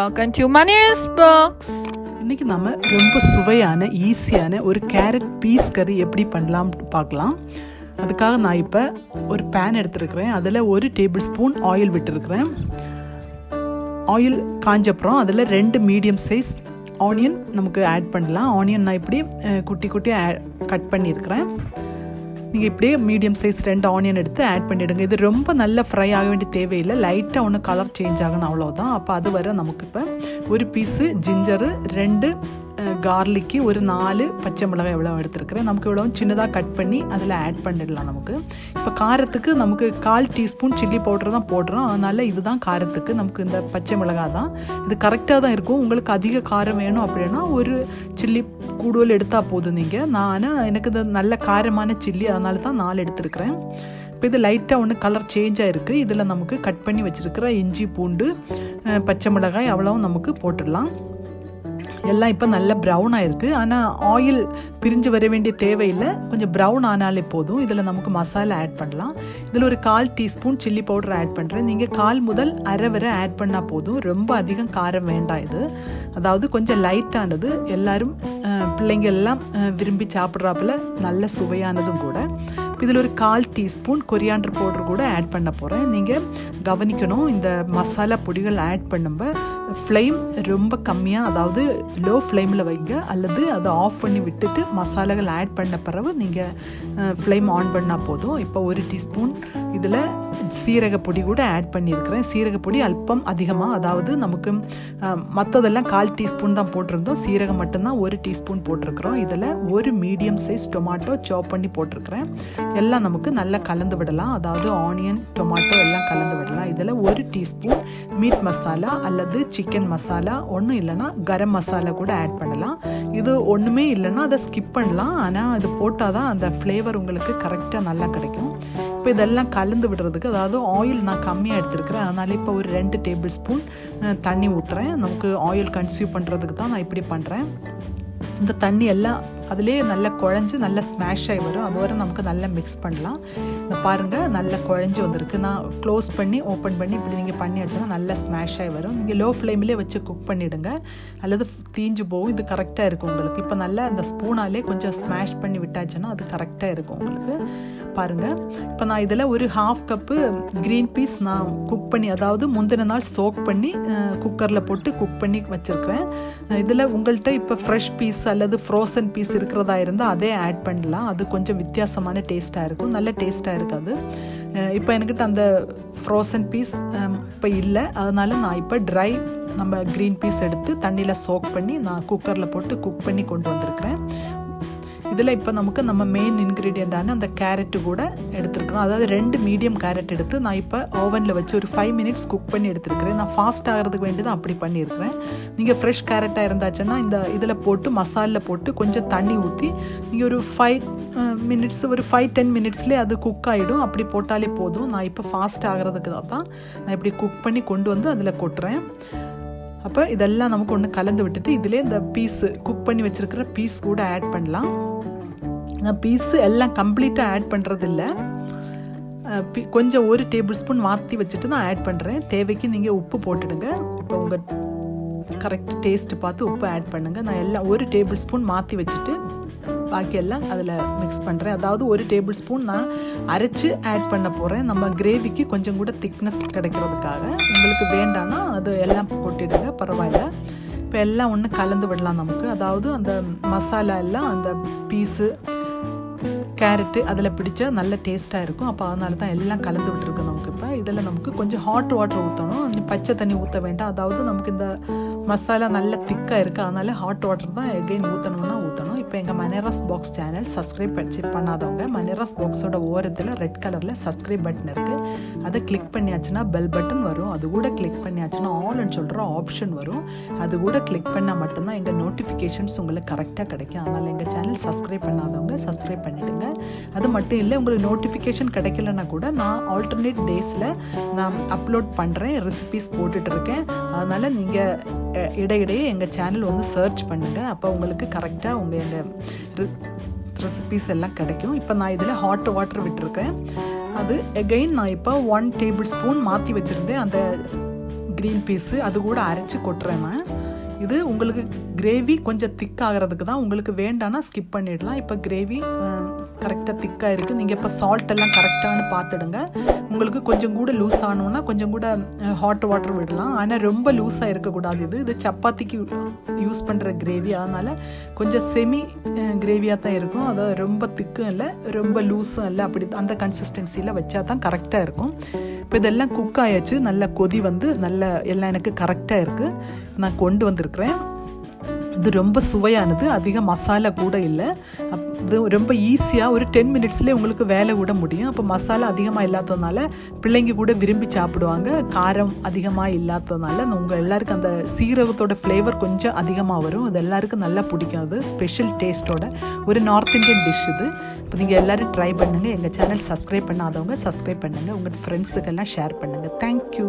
welcome to Manera's box. இன்னைக்கு நாம ரொம்ப சுவையான ஈஸியான ஒரு கேரட் பீஸ் கறி எப்படி பண்ணலாம் பார்க்கலாம். அதுக்காக நான் இப்போ ஒரு பேன் எடுத்துருக்கிறேன். அதில் 1 டேபிள் ஸ்பூன் ஆயில் விட்டுருக்கிறேன். ஆயில் காஞ்சப்புறம் அதில் 2 மீடியம் சைஸ் ஆனியன் நமக்கு ஆட் பண்ணலாம். ஆனியன் நான் இப்படி குட்டி குட்டியாக கட் பண்ணியிருக்கிறேன். நீங்கள் இப்படியே மீடியம் சைஸ் 2 ஆனியன் எடுத்து ஆட் பண்ணிவிடுங்க. இது ரொம்ப நல்ல ஃப்ரை ஆக வேண்டிய தேவையில்லை, லைட்டாக ஒன்று கலர் சேஞ்ச் ஆகணும், அவ்வளோதான். அப்போ அது வர நமக்கு இப்போ ஒரு பீஸு ஜிஞ்சரு, 2 கார்லிக்கு, ஒரு 4 பச்சை மிளகாய் எவ்வளோ எடுத்துருக்கிறேன். நமக்கு இவ்வளோ சின்னதாக கட் பண்ணி அதில் ஆட் பண்ணிடலாம். நமக்கு இப்போ காரத்துக்கு நமக்கு 1/4 டீஸ்பூன் சில்லி பவுடர் தான் போடுறோம். அதனால் இதுதான் காரத்துக்கு நமக்கு இந்த பச்சை மிளகாய் தான் இது கரெக்டாக தான் இருக்கும். உங்களுக்கு அதிக காரம் வேணும் அப்படின்னா ஒரு சில்லி கூடுதல் எடுத்தால் போதும். நீங்கள் எனக்கு இது நல்ல காரமான சில்லி, அதனால தான் 4 எடுத்துருக்கிறேன். இப்போ இது லைட்டாக ஒன்று கலர் சேஞ்ச் ஆகிருக்கு. இதில் நமக்கு கட் பண்ணி வச்சுருக்கிற இஞ்சி, பூண்டு, பச்சை மிளகாய் அவ்வளவும் நமக்கு போட்டுடலாம். எல்லாம் இப்போ நல்லா ப்ரௌன் ஆகிருக்கு. ஆனால் ஆயில் பிரிஞ்சு வர வேண்டிய தேவையில்லை, கொஞ்சம் ப்ரௌன் ஆனாலே போதும். இதில் நமக்கு மசாலா ஆட் பண்ணலாம். இதில் ஒரு 1/4 டீஸ்பூன் சில்லி பவுடர் ஆட் பண்ணுறேன். நீங்கள் 1/4 முதல் அரை வரை ஆட் பண்ணால் போதும். ரொம்ப அதிகம் காரம் வேண்டாம். இது அதாவது கொஞ்சம் லைட்டானது, எல்லாரும் பிள்ளைங்க எல்லாம் விரும்பி சாப்பிட்றாப்புல நல்ல சுவையானதும் கூட. இதில் ஒரு 1/4 டீஸ்பூன் கொரியாண்டர் பவுடர் கூட ஆட் பண்ண போகிறேன். நீங்கள் கவனிக்கணும், இந்த மசாலா பொடிகள் ஆட் பண்ணும்போது ஃப்ளேம் ரொம்ப கம்மியாக, அதாவது லோ ஃப்ளேமில் வைங்க, அல்லது அதை ஆஃப் பண்ணி விட்டுட்டு மசாலாகள் ஆட் பண்ண பிறகு நீங்கள் ஃப்ளேம் ஆன் பண்ணால் போதும். இப்போ 1 டீஸ்பூன் இதில் சீரகப்பொடி கூட ஆட் பண்ணியிருக்கிறேன். சீரகப்பொடி அல்பம் அதிகமாக, அதாவது நமக்கு மற்றதெல்லாம் 1/4 டீஸ்பூன் தான் போட்டிருந்தோம், சீரகம் மட்டும்தான் 1 டீஸ்பூன் போட்டிருக்கிறோம். இதில் ஒரு மீடியம் சைஸ் டொமாட்டோ சாப் பண்ணி போட்டிருக்கிறேன். எல்லாம் நமக்கு நல்லா கலந்து விடலாம், அதாவது ஆனியன், டொமாட்டோ எல்லாம் கலந்து விடலாம். இதில் 1 டீஸ்பூன் மீட் மசாலா அல்லது சிக்கன் மசாலா, ஒன்றும் இல்லைன்னா கரம் மசாலா கூட ஆட் பண்ணலாம். இது ஒன்றுமே இல்லைன்னா அதை ஸ்கிப் பண்ணலாம், ஆனால் அது போட்டால் தான் அந்த ஃப்ளேவர் உங்களுக்கு கரெக்டாக நல்லா கிடைக்கும். இப்போ இதெல்லாம் கலந்து விடுறதுக்கு, அதாவது ஆயில் நான் கம்மியாக எடுத்துருக்கிறேன், அதனால் இப்போ ஒரு 2 டேபிள் ஸ்பூன் தண்ணி ஊற்றுறேன். நமக்கு ஆயில் கன்சியூம் பண்ணுறதுக்கு தான் நான் இப்படி பண்ணுறேன். இந்த தண்ணி எல்லாம் அதிலே நல்லா குழஞ்சி நல்லா ஸ்மாஷ் ஆகி வரும். அது வரை நமக்கு நல்லா மிக்ஸ் பண்ணலாம். பாருங்கள், நல்லா குழஞ்சி வந்திருக்கு. நான் க்ளோஸ் பண்ணி ஓப்பன் பண்ணி இப்படி நீங்கள் பண்ணி வச்சோன்னா நல்லா ஸ்மாஷ் ஆகி வரும். நீங்கள் லோ ஃப்ளேம்லேயே வச்சு குக் பண்ணிவிடுங்க, அல்லது தீஞ்சு போகும். இது கரெக்டாக இருக்கும் உங்களுக்கு. இப்போ நல்லா அந்த ஸ்பூனாலே கொஞ்சம் ஸ்மாஷ் பண்ணி விட்டாச்சுன்னா அது கரெக்டாக இருக்கும் உங்களுக்கு. பாருங்கள், இப்போ நான் இதில் ஒரு 1/2 கப்பு க்ரீன் பீஸ் நான் குக் பண்ணி, அதாவது முந்தின நாள் சோக் பண்ணி குக்கரில் போட்டு குக் பண்ணி வச்சுருக்கிறேன். இதில் உங்கள்கிட்ட இப்போ ஃப்ரெஷ் பீஸ் அல்லது ஃப்ரோசன் பீஸ் இருக்கிறதா இருந்தால் அதே ஆட் பண்ணலாம். அது கொஞ்சம் வித்தியாசமான டேஸ்ட்டாக இருக்கும், நல்ல டேஸ்ட்டாக இருக்காது. இப்போ என்கிட்ட அந்த ஃப்ரோசன் பீஸ் இப்போ இல்லை, அதனால் நான் இப்போ ட்ரை நம்ம க்ரீன் பீஸ் எடுத்து தண்ணியில் சோக் பண்ணி நான் குக்கரில் போட்டு குக் பண்ணி கொண்டு வந்திருக்கிறேன். இதில் இப்போ நமக்கு நம்ம மெயின் இன்க்ரீடியண்ட்டான அந்த கேரட்டு கூட எடுத்துருக்கணும். அதாவது 2 மீடியம் கேரட் எடுத்து நான் இப்போ ஓவனில் வச்சு ஒரு 5 மினிட்ஸ் குக் பண்ணி எடுத்துருக்கிறேன். நான் ஃபாஸ்ட் ஆகிறதுக்கு வேண்டி தான் அப்படி பண்ணியிருக்கிறேன். நீங்கள் ஃப்ரெஷ் கேரட்டாக இருந்தாச்சுன்னா இந்த இதில் போட்டு மசாலில் போட்டு கொஞ்சம் தண்ணி ஊற்றி நீங்கள் ஒரு 5 மினிட்ஸ், ஒரு 5-10 மினிட்ஸ்லேயே அது குக் ஆகிடும். அப்படி போட்டாலே போதும். நான் இப்போ ஃபாஸ்ட் ஆகிறதுக்கு தான் நான் இப்படி குக் பண்ணி கொண்டு வந்து அதில் கொட்டுறேன். அப்போ இதெல்லாம் நமக்கு ஒன்று கலந்து விட்டுட்டு இதிலே இந்த பீஸு குக் பண்ணி வச்சுருக்கிற பீஸ் கூட ஆட் பண்ணலாம். நான் பீஸு எல்லாம் கம்ப்ளீட்டாக ஆட் பண்ணுறதில்ல, கொஞ்சம் 1 டேபிள் ஸ்பூன் மாற்றி வச்சுட்டு நான் ஆட் பண்ணுறேன். தேவைக்கு நீங்கள் உப்பு போட்டுடுங்க. இப்போ உங்கள் கரெக்ட் டேஸ்ட்டு பார்த்து உப்பு ஆட் பண்ணுங்கள். நான் எல்லாம் 1 டேபிள் ஸ்பூன் மாற்றி வச்சுட்டு பாக்கி எல்லாம் அதில் மிக்ஸ் பண்ணுறேன். அதாவது 1 டேபிள் ஸ்பூன் நான் அரைச்சி ஆட் பண்ண போகிறேன், நம்ம கிரேவிக்கு கொஞ்சம் கூட திக்னஸ் கிடைக்கிறதுக்காக. உங்களுக்கு வேண்டான்னா அது எல்லாம் போட்டுடுங்க, பரவாயில்ல. இப்போ எல்லாம் ஒன்று கலந்து விடலாம் நமக்கு. அதாவது அந்த மசாலா எல்லாம் அந்த பீஸு கேரட்டு அதில் பிடிச்சா நல்ல டேஸ்ட்டாக இருக்கும். அப்போ அதனால தான் எல்லாம் கலந்து விட்டுருக்கு நமக்கு. இப்போ இதில் நமக்கு கொஞ்சம் ஹாட் வாட்டர் ஊற்றணும், பச்சை தண்ணி ஊற்ற வேண்டாம். அதாவது நமக்கு இந்த மசாலா நல்ல திக்காக இருக்குது, அதனால் ஹாட் வாட்டர் தான் எகெயின் ஊற்றணும்னா ஊற்றணும். இப்போ எங்கள் மனேராஸ் பாக்ஸ் சேனல் சப்ஸ்கிரைப் பண்ணாதவங்க மனேராஸ் பாக்ஸோட ஓரத்தில் ரெட் கலரில் சப்ஸ்கிரைப் பட்டன் இருக்குது, அதை கிளிக் பண்ணியாச்சுன்னா பெல் பட்டன் வரும். அது கூட கிளிக் பண்ணியாச்சுன்னா ஆல்னு சொல்கிற ஆப்ஷன் வரும். அது கூட கிளிக் பண்ணால் மட்டும்தான் எங்கள் நோட்டிஃபிகேஷன்ஸ் உங்களுக்கு கரெக்டாக கிடைக்கும். அதனால் எங்கள் சேனல் சப்ஸ்கிரைப் பண்ணாதவங்க சப்ஸ்கிரைப் பண்ணிவிடுங்க. அது மட்டும் இல்லை, உங்களுக்கு நோட்டிஃபிகேஷன் கிடைக்கலன்னா கூட நான் ஆல்டர்னேட் டேஸில் நான் அப்லோட் பண்ணுறேன், ரெசிபீஸ் போட்டுட்ருக்கேன். அதனால் நீங்கள் இடையிடையே எங்கள் சேனல் வந்து சர்ச் பண்ணுங்கள், அப்போ உங்களுக்கு கரெக்டாக உங்கள் எங்கள் ரெசிபீஸ் எல்லாம் கிடைக்கும். இப்போ நான் இதில் ஹாட் வாட்டர் விட்டுருக்கேன். அது எகெயின் நான் இப்போ 1 டேபிள் ஸ்பூன் மாற்றி வச்சுருந்தேன் அந்த க்ரீன் பீஸு அது கூட அரைச்சி கொட்டுறேன் நான். இது உங்களுக்கு கிரேவி கொஞ்சம் திக் ஆகிறதுக்கு தான். உங்களுக்கு வேண்டான்னா ஸ்கிப் பண்ணிடலாம். இப்போ கிரேவி கரெக்டாக திக்காக இருக்குது. நீங்கள் இப்போ சால்ட் எல்லாம் கரெக்டானு பார்த்துடுங்க. உங்களுக்கு கொஞ்சம் கூட லூஸ் ஆனோன்னா கொஞ்சம் கூட ஹாட் வாட்டர் விடலாம். ஆனால் ரொம்ப லூஸாக இருக்கக்கூடாது. இது சப்பாத்திக்கு யூஸ் பண்ணுற கிரேவி, அதனால் கொஞ்சம் செமி கிரேவியாக தான் இருக்கும். அது ரொம்ப திக்கும் இல்லை ரொம்ப லூஸும் இல்லை. அப்படி அந்த கன்சிஸ்டன்சியில் வச்சா தான் கரெக்டாக இருக்கும். இப்போ இதெல்லாம் குக் ஆயாச்சு. நல்ல கொதி வந்து நல்ல எல்லாம் எனக்கு கரெக்டாக இருக்குது. நான் கொண்டு வந்திருக்கிறேன். இது ரொம்ப சுவையானது, அதிக மசாலா கூட இல்லை. இது ரொம்ப ஈஸியாக ஒரு 10 மினிட்ஸ்லேயே உங்களுக்கு வேலை விட முடியும். அப்போ மசாலா அதிகமாக இல்லாததுனால பிள்ளைங்க கூட விரும்பி சாப்பிடுவாங்க. காரம் அதிகமாக இல்லாததுனால உங்கள் எல்லாருக்கும் அந்த சீரகத்தோட ஃப்ளேவர் கொஞ்சம் அதிகமாக வரும். அது எல்லாருக்கும் நல்லா பிடிக்கும். அது ஸ்பெஷல் டேஸ்ட்டோட ஒரு நார்த் இந்தியன் டிஷ் இது. இப்போ நீங்கள் எல்லோரும் ட்ரை பண்ணுங்கள். எங்கள் சேனல் சப்ஸ்கிரைப் பண்ணாதவங்க சப்ஸ்கிரைப் பண்ணுங்கள். உங்கள் ஃப்ரெண்ட்ஸுக்கெல்லாம் ஷேர் பண்ணுங்கள். தேங்க்யூ.